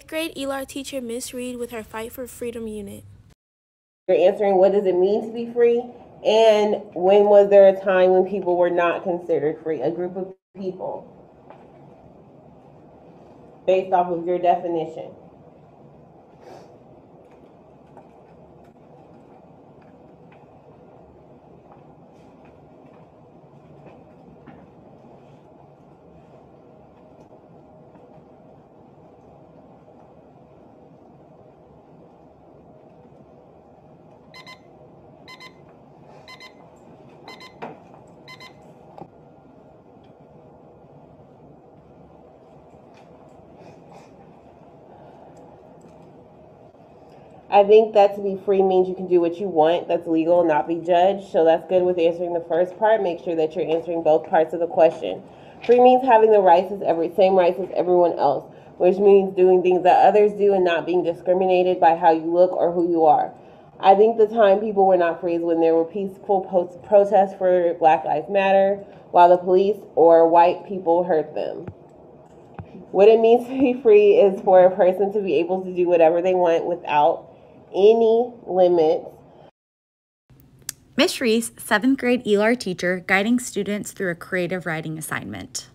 8th grade ELAR teacher Miss Reed with her Fight for Freedom unit. You're answering what does it mean to be free, and when was there a time when people were not considered free, a group of people, based off of your definition. I think that to be free means you can do what you want, that's legal, not be judged. So that's good with answering the first part. Make sure that you're answering both parts of the question. Free means having the same rights as everyone else, which means doing things that others do and not being discriminated by how you look or who you are. I think the time people were not free is when there were peaceful protests for Black Lives Matter, while the police or white people hurt them. What it means to be free is for a person to be able to do whatever they want without any limits. Miss Reese, 7th grade ELAR teacher, guiding students through a creative writing assignment.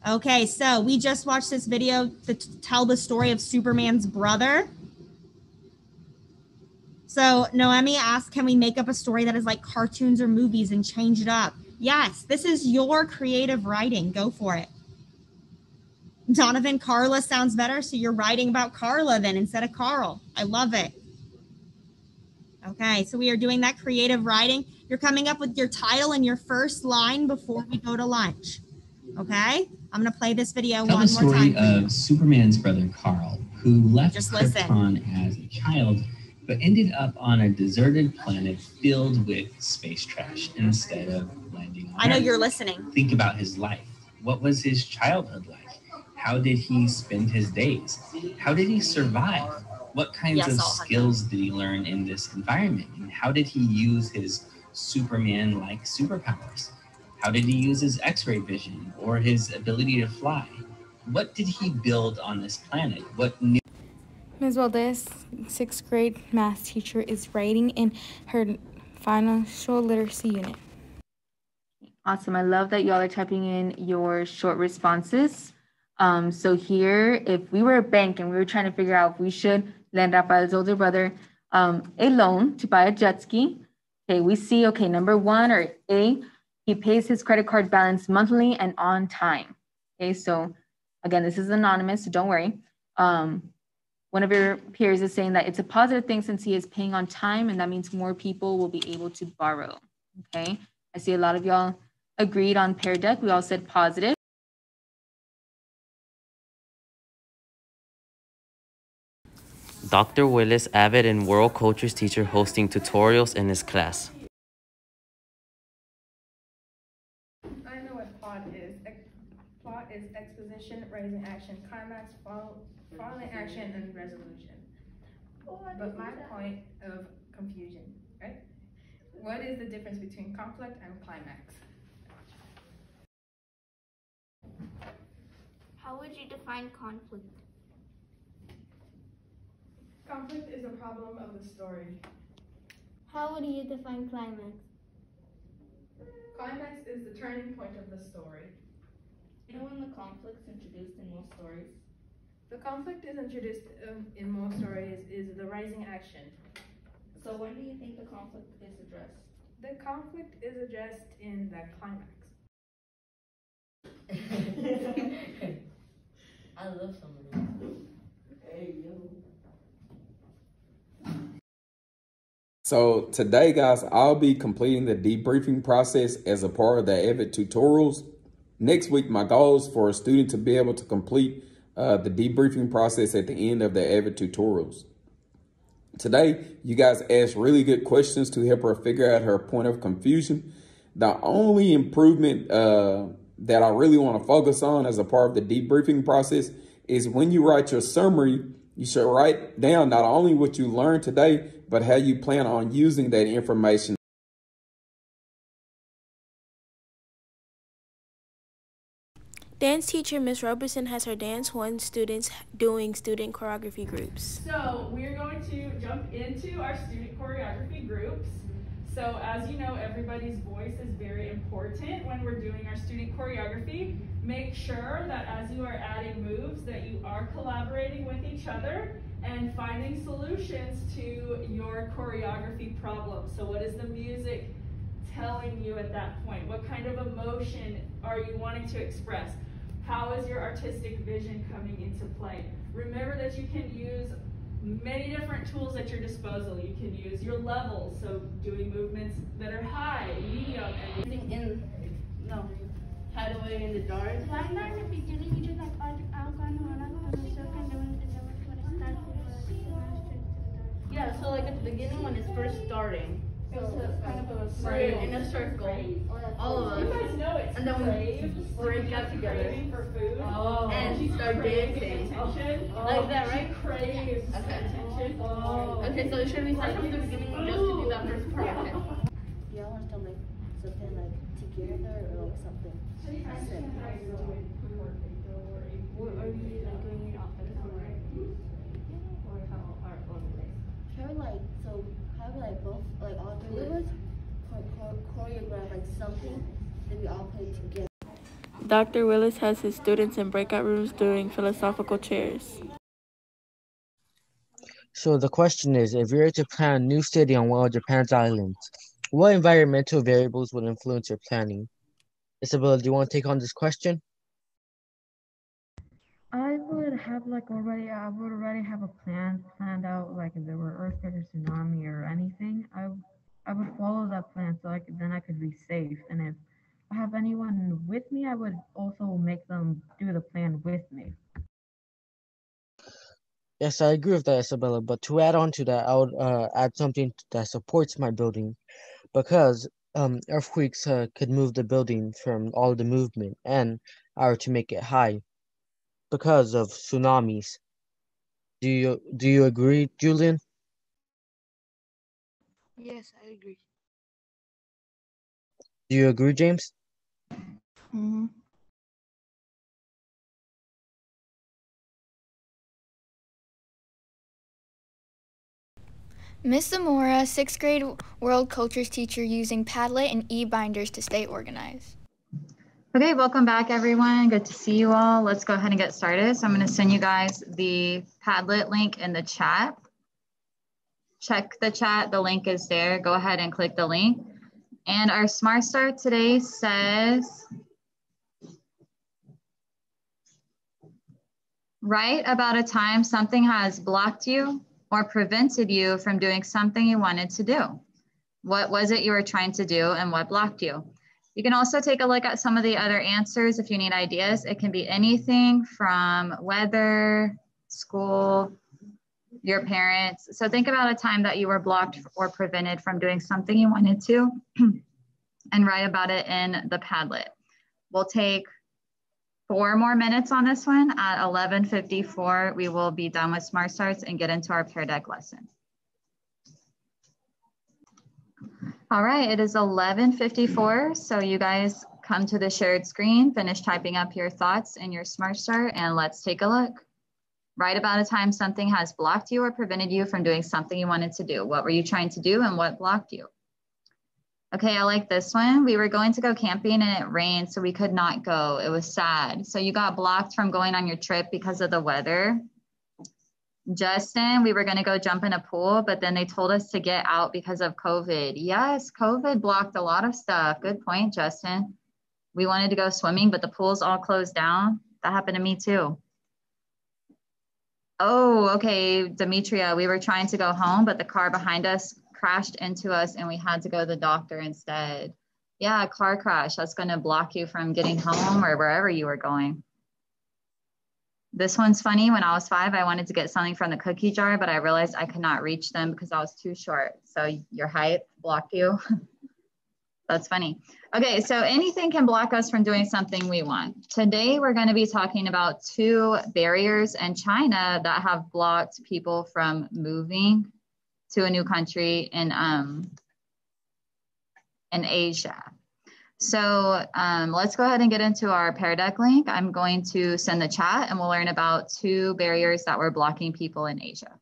Okay, so we just watched this video to tell the story of Superman's brother. So Noemi asked, can we make up a story that is like cartoons or movies and change it up? Yes, this is your creative writing. Go for it. Donovan, Carla sounds better. So you're writing about Carla then instead of Carl. I love it. Okay, so we are doing that creative writing. You're coming up with your title and your first line before we go to lunch. Okay, I'm going to play this video one more time. Tell the story of Superman's brother Carl, who left Krypton as a child, but ended up on a deserted planet filled with space trash instead of landing on Earth. I know you're listening. Think about his life. What was his childhood like? How did he spend his days? How did he survive? What kinds of skills did he learn in this environment? And how did he use his Superman-like superpowers? How did he use his X-ray vision or his ability to fly? What did he build on this planet? What new... Ms. Valdez, 6th grade math teacher, is writing in her financial literacy unit. Awesome. I love that y'all are typing in your short responses. So here, if we were a bank and we were trying to figure out if we should lend Rafael's older brother a loan to buy a jet ski, okay, we see, okay, number one or A, he pays his credit card balance monthly and on time. Okay, so again, this is anonymous, so don't worry. One of your peers is saying that it's a positive thing since he is paying on time, and that means more people will be able to borrow. Okay, I see a lot of y'all agreed on Pear Deck. We all said positive. Dr. Willis, avid and world cultures teacher, hosting tutorials in his class. I know what plot is. Plot is exposition, raising action, climax, following action, and resolution. But my point of confusion, right? What is the difference between conflict and climax? How would you define conflict? Conflict is a problem of the story. How would you define climax? Climax is the turning point of the story. You know when the conflict's introduced in most stories? The conflict is introduced in most stories is the rising action. So when do you think the conflict is addressed? The conflict is addressed in the climax. I love some of those. Hey, yo. So today, guys, I'll be completing the debriefing process as a part of the AVID tutorials. Next week, my goal is for a student to be able to complete the debriefing process at the end of the AVID tutorials. Today, you guys asked really good questions to help her figure out her point of confusion. The only improvement that I really want to focus on as a part of the debriefing process is when you write your summary, you should write down not only what you learned today, but how you plan on using that information. Dance teacher Miss Roberson has her Dance 1 students doing student choreography groups. So we're going to jump into our student choreography groups. So as you know, everybody's voice is very important when we're doing our student choreography. Make sure that as you are adding moves that you are collaborating with each other and finding solutions to your choreography problem. So what is the music telling you at that point? What kind of emotion are you wanting to express? How is your artistic vision coming into play? Remember that you can use many different tools at your disposal. You can use your levels, so doing movements that are high, medium, and How do I in the dark? Why not in the beginning you do like Yeah, so like at the beginning when it's first starting. So kind of a Right. in a circle. All of us. you guys know it's And then we crave, break out together. craving for food. And start dancing. Attention. Like that, right? She craves attention. Okay, so should we start from the beginning just to do that first part? Okay. Y'all want to like something like together or like something separate? What are you like doing it off the camera? Or how our own way? Can we like have like both like all three of us choreograph like something, then we all put it together. Dr. Willis has his students in breakout rooms doing philosophical chairs. So the question is, if you were to plan a new city on one of Japan's islands, what environmental variables would influence your planning? Isabella, do you want to take on this question? I would already have a plan planned out, like if there were earthquake or tsunami or anything, I would follow that plan so then I could be safe. And if I have anyone with me, I would also make them do the plan with me. Yes, I agree with that, Isabella. But to add on to that, I would add something that supports my building, because earthquakes could move the building from all the movement, and are to make it high because of tsunamis. Do you agree, Julian? Yes, I agree. Do you agree, James? Mm-hmm. Miss Zamora, 6th grade world cultures teacher, using Padlet and e-binders to stay organized. Okay, welcome back everyone. Good to see you all. Let's go ahead and get started. So I'm going to send you guys the Padlet link in the chat. Check the chat, the link is there. Go ahead and click the link. And our Smart Start today says, write about a time something has blocked you or prevented you from doing something you wanted to do. What was it you were trying to do and what blocked you? You can also take a look at some of the other answers if you need ideas. It can be anything from weather, school, your parents. So think about a time that you were blocked or prevented from doing something you wanted to and write about it in the Padlet. We'll take 4 more minutes on this one. At 11:54, we will be done with Smart Starts and get into our Pear Deck lesson. All right, it is 11:54. So you guys come to the shared screen, finish typing up your thoughts in your Smart Start, and let's take a look. Write about a time something has blocked you or prevented you from doing something you wanted to do. What were you trying to do and what blocked you? Okay, I like this one. We were going to go camping and it rained, so we could not go. It was sad. So you got blocked from going on your trip because of the weather. Justin, we were going to go jump in a pool, but then they told us to get out because of COVID. Yes, COVID blocked a lot of stuff. Good point, Justin. We wanted to go swimming, but the pools all closed down. That happened to me too. Oh, okay, Demetria, we were trying to go home, but the car behind us crashed into us and we had to go to the doctor instead. Yeah, a car crash, that's going to block you from getting home or wherever you were going. This one's funny. When I was 5, I wanted to get something from the cookie jar, but I realized I could not reach them because I was too short. So your height blocked you. That's funny. Okay, so anything can block us from doing something we want. Today, we're going to be talking about 2 barriers in China that have blocked people from moving to a new country in Asia. So let's go ahead and get into our Pear Deck link. I'm going to send the chat and we'll learn about 2 barriers that were blocking people in Asia.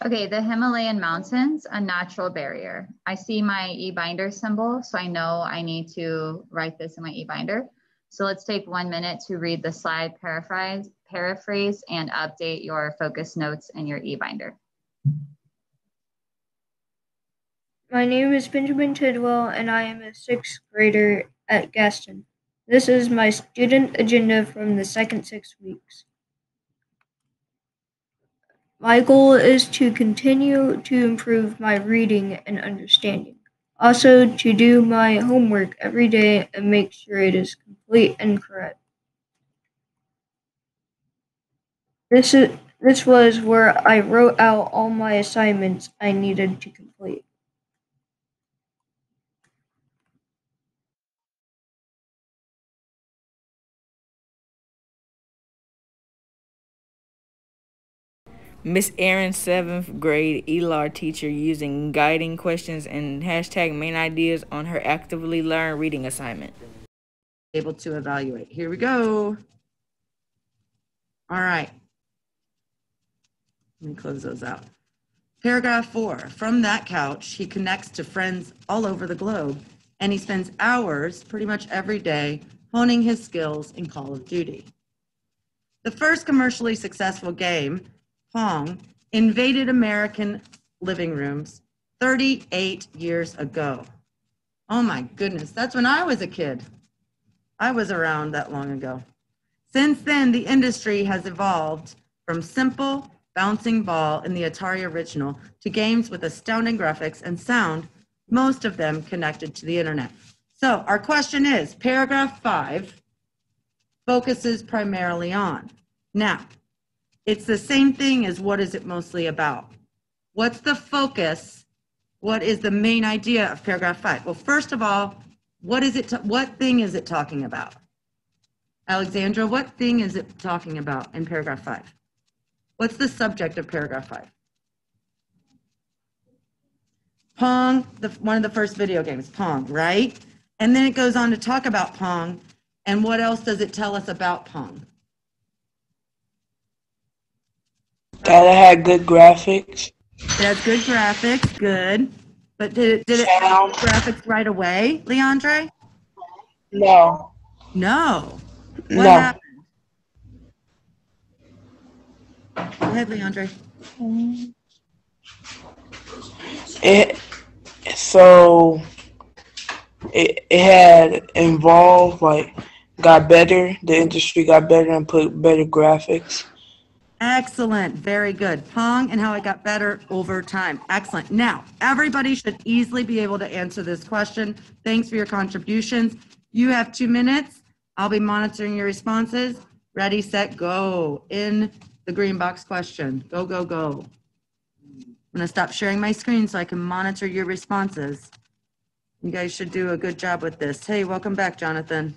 Okay, the Himalayan mountains, a natural barrier. I see my e-binder symbol, so I know I need to write this in my e-binder. So let's take 1 minute to read the slide, paraphrase, and update your focus notes in your e-binder. My name is Benjamin Tidwell, and I am a 6th grader at Gaston. This is my student agenda from the second 6 weeks. My goal is to continue to improve my reading and understanding. Also, to do my homework every day and make sure it is complete and correct. This was where I wrote out all my assignments I needed to complete. Miss Aaron's 7th grade ELAR teacher using guiding questions and hashtag main ideas on her actively learn reading assignment. Able to evaluate. Here we go. All right. Let me close those out. Paragraph 4. From that couch, he connects to friends all over the globe, and he spends hours, pretty much every day, honing his skills in Call of Duty. The first commercially successful game, Pong, invaded American living rooms 38 years ago. Oh my goodness, that's when I was a kid. I was around that long ago. Since then, the industry has evolved from simple bouncing ball in the Atari original to games with astounding graphics and sound, most of them connected to the internet. So our question is, paragraph 5 focuses primarily on. Now, it's the same thing as what is it mostly about? What's the focus? What is the main idea of paragraph 5? Well, first of all, what thing is it talking about? Alexandra, what thing is it talking about in paragraph 5? What's the subject of paragraph 5? Pong, one of the first video games, Pong, right? And then it goes on to talk about Pong. And what else does it tell us about Pong? That it had good graphics. It has good graphics, good. But did it have graphics right away, Leandre? No. No. What No. happened? Go ahead, Leandre. It had involved, like, got better. The industry got better and put better graphics. Excellent. Very good. Pong and how it got better over time. Excellent. Now, everybody should easily be able to answer this question. Thanks for your contributions. You have 2 minutes. I'll be monitoring your responses. Ready, set, go. In the green box question. Go, go, go. I'm going to stop sharing my screen so I can monitor your responses. You guys should do a good job with this. Hey, welcome back, Jonathan.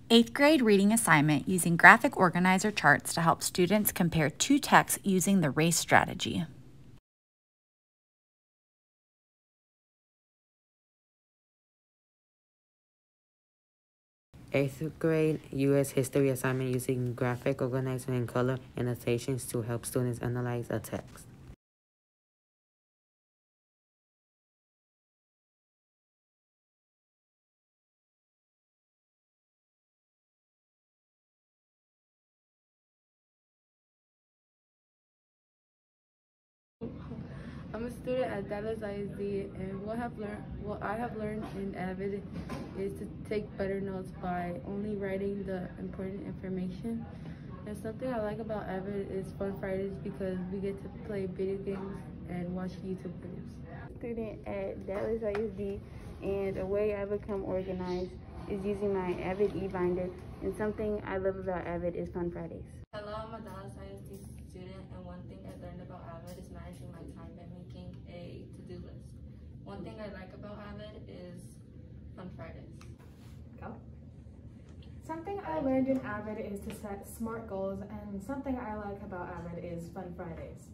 8th grade reading assignment using graphic organizer charts to help students compare 2 texts using the RACE strategy. Eighth grade U.S. history assignment using graphic organizer and color annotations to help students analyze a text. I'm a student at Dallas ISD, and what I have learned in AVID is to take better notes by only writing the important information. And something I like about AVID is Fun Fridays because we get to play video games and watch YouTube videos. Student at Dallas ISD, and a way I become organized is using my AVID e-binder, and something I love about AVID is Fun Fridays. Hello, I'm a Dallas ISD student, and one thing I learned about AVID is managing my time and making a to-do list. One thing I like about AVID is Fun Fridays. Go. Something I learned in AVID is to set SMART goals, and something I like about AVID is Fun Fridays.